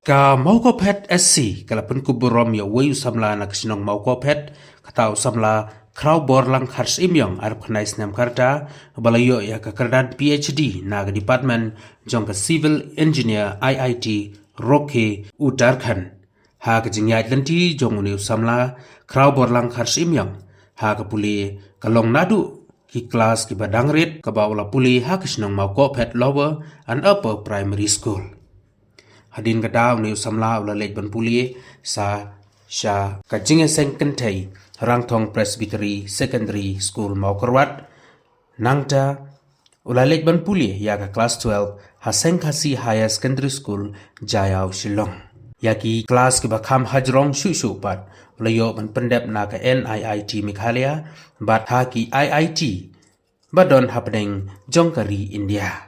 Ka mauko pet SC kalapan kuburom ya wayu samla na kasinong mauko pet katao samla kraw lang hars imyong arap kanais nam karta balayo ya kakardan PhD na ka department jong ka civil engineer IIT Roke Uttarakhand ha ka jingyat lanti jong uni samla kraw lang hars imyong ha ka puli kalong nadu ki kelas ki badang rit ka bawla puli ha kasinong mauko pet lower and upper primary school. Hadin kadaw ni samla ula lej ban puli sa sya kajinge seng kentai Rangthong Presbytery Secondary School Maukarwat nangta ula lej ban puli ya ka class 12 Haseng Khasi Higher Secondary School Jayau Shillong ya ki class ki bakam hajrong shu pat ula yo ban pendep na ka NIIT Meghalaya bat ha ki IIT badon happening Jongkari India.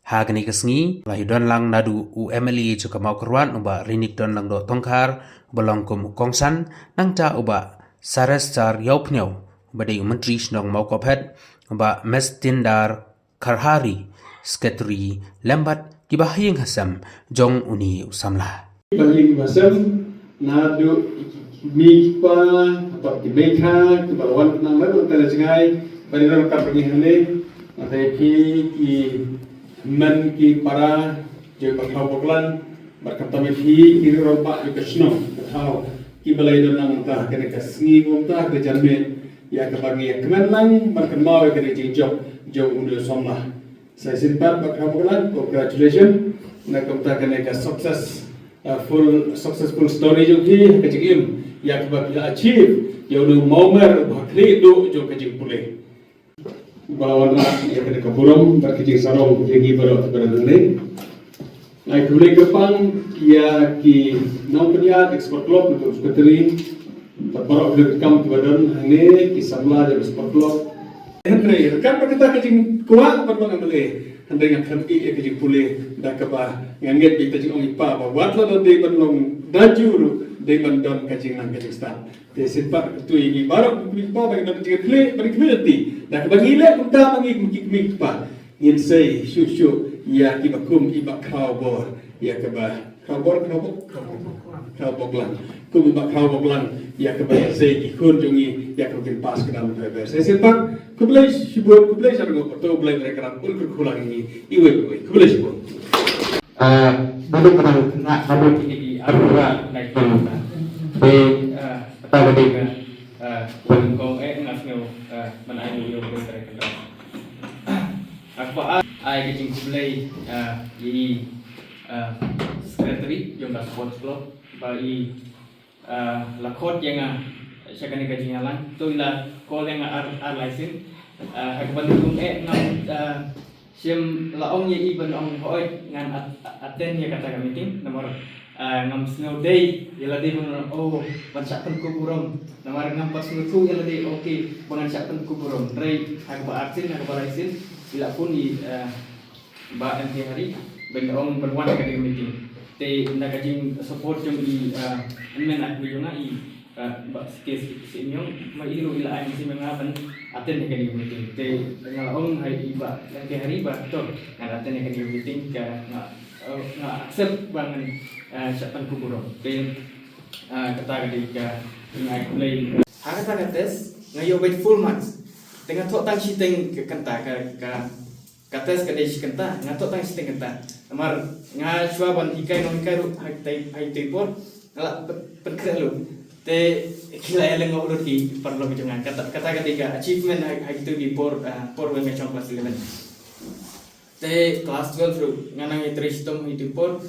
Hagani kasngi lahi don lang nadu UMLE juga mau keruan uba rinik don lang do tongkar belong kum kongsan nangta uba sarestar yaupnyau uba de menteri snong mau kopet uba mestindar karhari sketri lembat kibahing hasam jong uni usamla bahing hasam nadu mikpa atau kibeka kebalawan nang lalu tanda jengai bari ron ka pergi hale ate ki man ki para je bakhaw boklan barkata me hi ki roba ke sno bakhaw ki balai don nang ta kene kasngi gomta ke janme ya ke bagi kemen lang barkan mau ke je job jo undu somla saya simpat bakhaw boklan congratulations na komta kene ka successful story jo ki ke jim ya ke bagi achieve yo nu momer bakri do jo ke jim pule balawan ya kena kaburam berkecil sarong tinggi baru berdengli. Naik kembali kepang ya ki nampaknya ekspor klub untuk sekretari terbaru berkam kebadan ini ki samla dari ekspor klub. Henry kan kita kecing kuat berbang ambil Henry yang kami kecing pulih dah kebah nganget kita kecing orang ipa buat lah dari benlong daju dari bandon kecing nang kecing stan. Sempat tu ini baru ipa bagi dan kecing klik bagi klik dah kebagi lek kita bagi klik ipa ingin saya syuk ya kibakum ibak kawbor ya kebah kawbor kawboklan kum ibak kawboklan ya kebah saya ikut jungi ya kebin pas ke dalam driver saya sempat kublai sibuk kublai sarung atau kublai mereka pun kulang ini iwe kublai sibuk dulu pernah ada di Arura naik kereta di kata ketika bengkong ngasnyo menaik yo kereta apa ai kecing kublai di secretary jumlah sports club bagi lakot yang saya kena kaji ngalang tu ialah call yang license aku bantu ngam sim laong ye iban ong hoi ngan attend ya kata meeting nomor ngam snow day ialah dia oh bansakan kuburom nomor ngam pas nutu ialah dia okay bansakan kuburom rei aku aksin aku license bila pun di ba nanti hari bengong berwan ka di meeting te nakajing support yung i men at yung i ba case sinyong maiiro ila ay si mga ban attend ka di meeting te ngalaong hay iba nanti hari ba to attend ka di meeting ka nga accept bangan sa pangkuburong te kata ka ngai play harata tes ngayo wait full months dengan tok tang siteng ke kanta ka kates ka dei kanta ngatok tang siteng kanta amar nga swaban ikai non ikai ru hai tipor ngala perkrelu te kila eleng ngurut ki perlu jangan kata ketika achievement hai itu di por when ngachong kelas 11 te kelas 12 ru nganang itristom itu por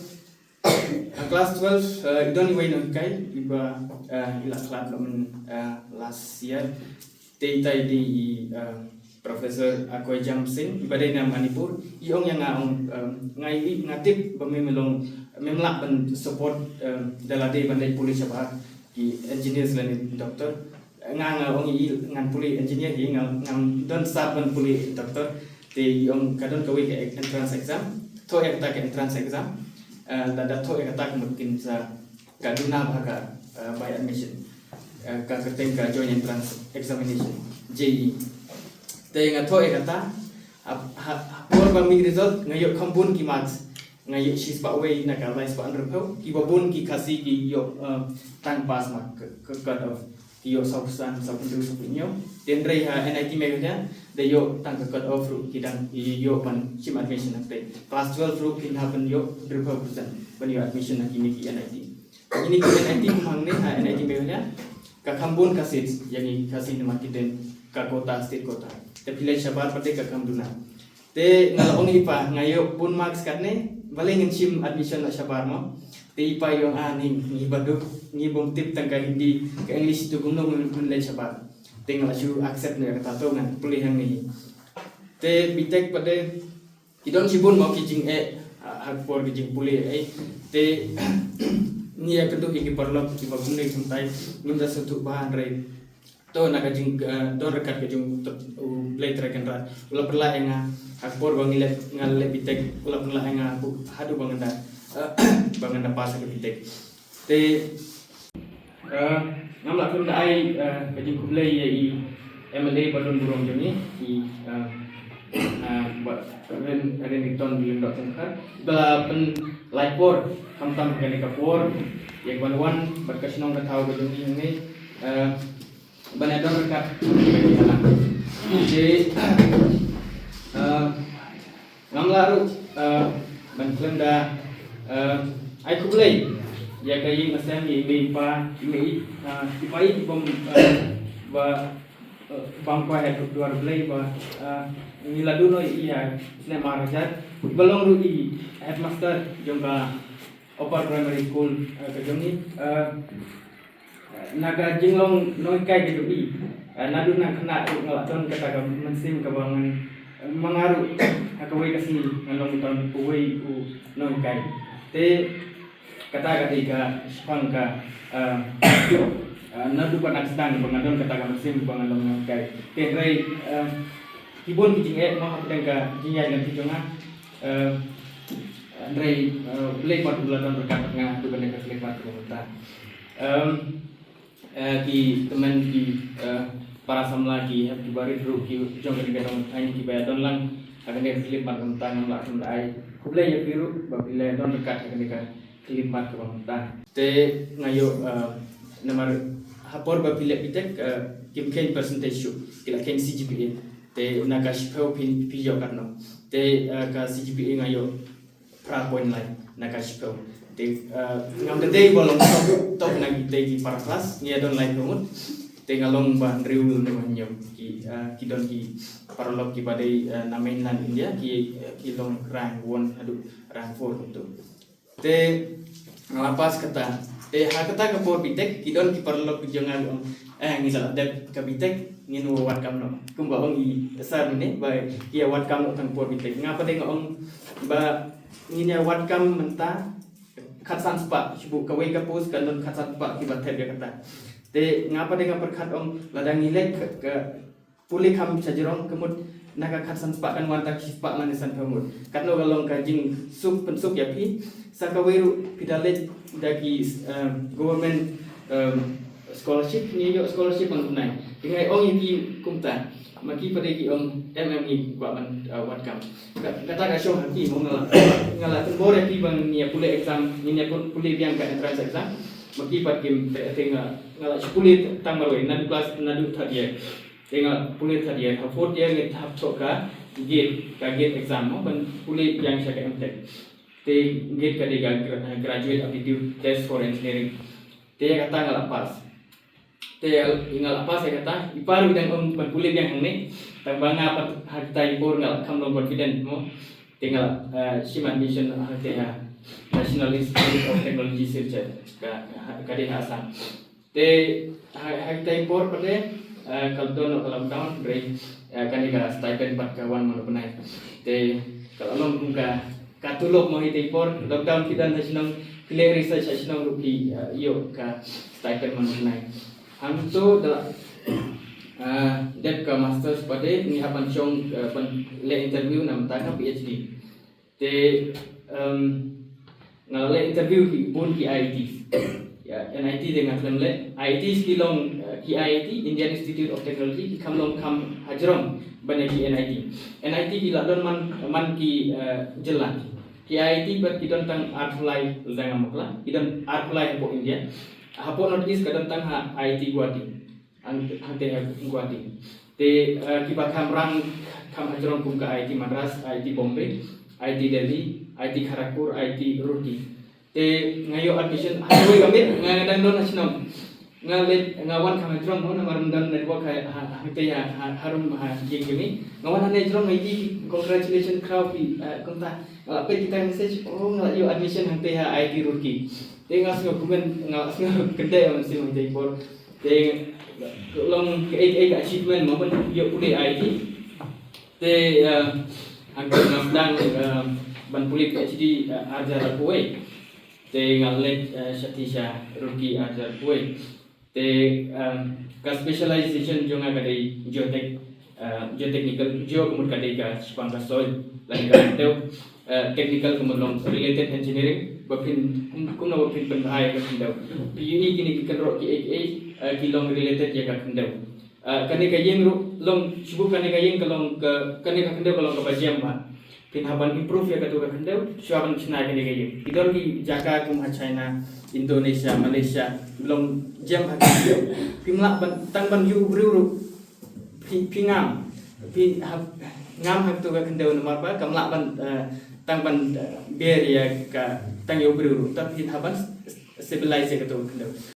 kelas 12 don't way non ikai iba ila kelas last year te itai di Profesor Akoy Jamsing ibadai na Manipur iong yang ngai ngatip bamimelong memlak ban support dalade bandai polis apa di engineers lan doktor ngang ong i ngan puli engineer hi ngang don start ban puli doktor te iong kadon kawe ke entrance exam to ek ta ke entrance exam dada to ek ta mungkin sa kaduna bhaga by admission ka keteng ka join entrance examination JE te nga to kata por ba mi result ngayo kampun ki marks ngai sis ba wei na ka lai spa andro ki babun ki kasi ki yo tang pas ma ke cut off ki yo sausan sau pendu sapinyo den rei ha NIT meganya de yo tang ke cut off ru ki dang yo man sim admission nakte class 12 ru kin happen yo 100% ban yo admission nak ini ki NIT ini ki NIT kumang ne ha NIT meganya ka kambun kasit yani kasi nama kiden ka kota state kota te village sabar pate ka kamduna te ngal ong ipa ngayo pun marks katne bale ngin sim admission na sabar mo te ipa yung aning ni badu ni bom tip tang ka hindi ka english tu gumno mun le sabar te ngal su accept ne kata to ngan pulih hang ni te bitek pade kidon sibun mau kijing hak por kijing pulih te ni ya kedu ki perlok ki bagum ne sampai minta satu bahan rei to na kajing don rekat kajing play track and run ula perla enga akbor bangile ngale bitek ula perla enga hadu banganda banganda pas ke bitek te ngamla kun ai kajing kumlei ye i MLA balon burung joni i buat keren ton bilang dok sengkar bela pen light board kamtam kali kapur yang baluan berkesenong ketau berduni ini banadon rekat bagi jalan jadi ngamlaru bantuan dah ai kublai ya kayi masam ini pa ini tipai bom ba bangpa itu dua belai ba nila duno iya sne marajat balong rui headmaster jongka upper primary school kejoni naga jinglong noi kai gitu i nadu nak kena ngelakon kata mensim kebangan mengaruh akawai kasih ngalong tahun kuwai noi kai te kata ketika spangka nadu panak sedang pengadon kata mensim pengalong noi kai tenrai Ibon kijing mau apa dengan jinya dengan kijungan, Andre lepas bulan berkat dengan tu dengan lepas pemerintah. Ki teman ki para samla ki happy bari ru ki jong dengan orang lain ki bayar don lang akan dia lepas pemerintah yang langsung ai. Kublai ya biru babila don berkat dengan lepas pemerintah. Te ngayo nomor hapor babila bitek kim kain percentage su kila kain CGPA. Te naga shipau pijo karno te ka CGPA ngayo pra point line naga shipau te ngam de day bolong top nagi te ki para kelas ni adon line rumut te ngalong ban riu ne manyom ki don ki paralog ki badai na mainland India ki long rang won adu rang 4 itu te ngalapas kata te ha kata ka por bitek ki don ki paralog ki jangan ngisal adep ka bitek nginu wat kam no kumba ong i sar ni ba ia wat kam no tang por bitek ngapa deng ong ba nginya wat kam menta khatsan spa sibu kawai ka pos kan khatsan spa ki bater dia kata te ngapa deng perkhat ong ladang ngilek ke puli kam sajirong kemut naga khatsan spa kan wanta spa manisan kamut katno galong kajing sup pensup ya pi sakaweru pidale dagi government scholarship ni yo scholarship ang tunay dengan ong iki kumta maki pada iki ong MMI gua man wat kam kata ka show haki mo ngala tembor ki bang ni pule exam ni pule biang ka entrance exam maki pat kim tenga ngala pule tamaroi nadu class nadu thadiya tenga pule thadiya ha fourth year ni thap choka gate exam mo ban pule biang sa ka MTech te gate ka diga graduate aptitude test for engineering te kata ngala pass te ingal apa saya kata ipar bidang berkulit yang ini tambang apa harta impor ngal kamlong confident mo tinggal siman mission harta National Institute of Technology Research kadi asam te harta impor pada kalau down break kan diga stipend pat kawan mana penai te kalau long buka katulok mau hita impor lockdown kita national clear research national rupi iyo ka stipend mana penai Hantu adalah dep ke masters pada ni hapan chong le interview nam tangkap PhD. Te ngale interview ki pun ki IIT. Ya NIT dengan lemle IIT skilong ki IIT Indian Institute of Technology ki kamlong kam hajrong banyak ki NIT. NIT ki ladon man ki jelan. ki IT ber kidon tang Artfly udang amakla kidon Artfly hapo India hapo North East kadon tang IT Guwahati ang te Guwahati te kiba kamrang kam ajron kum ka IT Madras IT Bombay IT Delhi IT Kharagpur IT Roorkee te ngayo admission hawe gamit ngadang don nasional ngalet ngawan kam ajron mo namaram dan network te harum gini ngawan ane ajron IT congratulations crowd konta apa kita message ngayo admission hang te IT Roorkee te ngas dokumen ngas kedai masih menjadi bor te long achievement mo ban yo puli IT te angkat ngamdang ban puli PhD ajar kuwe te ngalet Satisha Roorkee ajar kuwe te ka specialization jonga kadai geotechnical kemud kadai ka Sepangka soil lain ka teu technical kemud related engineering bapin kuna bapin penhai ka kendau PUE kini kan ro ki kilong related ya ka kendau kani ka yeng long subuh kani ka yeng kalong ke kani ka kendau kalong ka bajiam ba pinhaban improve ya ka tu ka kendau suaban china kani ka yeng idor ki jaga kum China Indonesia Malaysia belum jam ha kendau pimla tang ban yu bru pingam ngam ha tu ka kendau nomor ba kamla ban tang ban ber ya ka tang yu bru tapi pinhaban stabilize ka tu kendau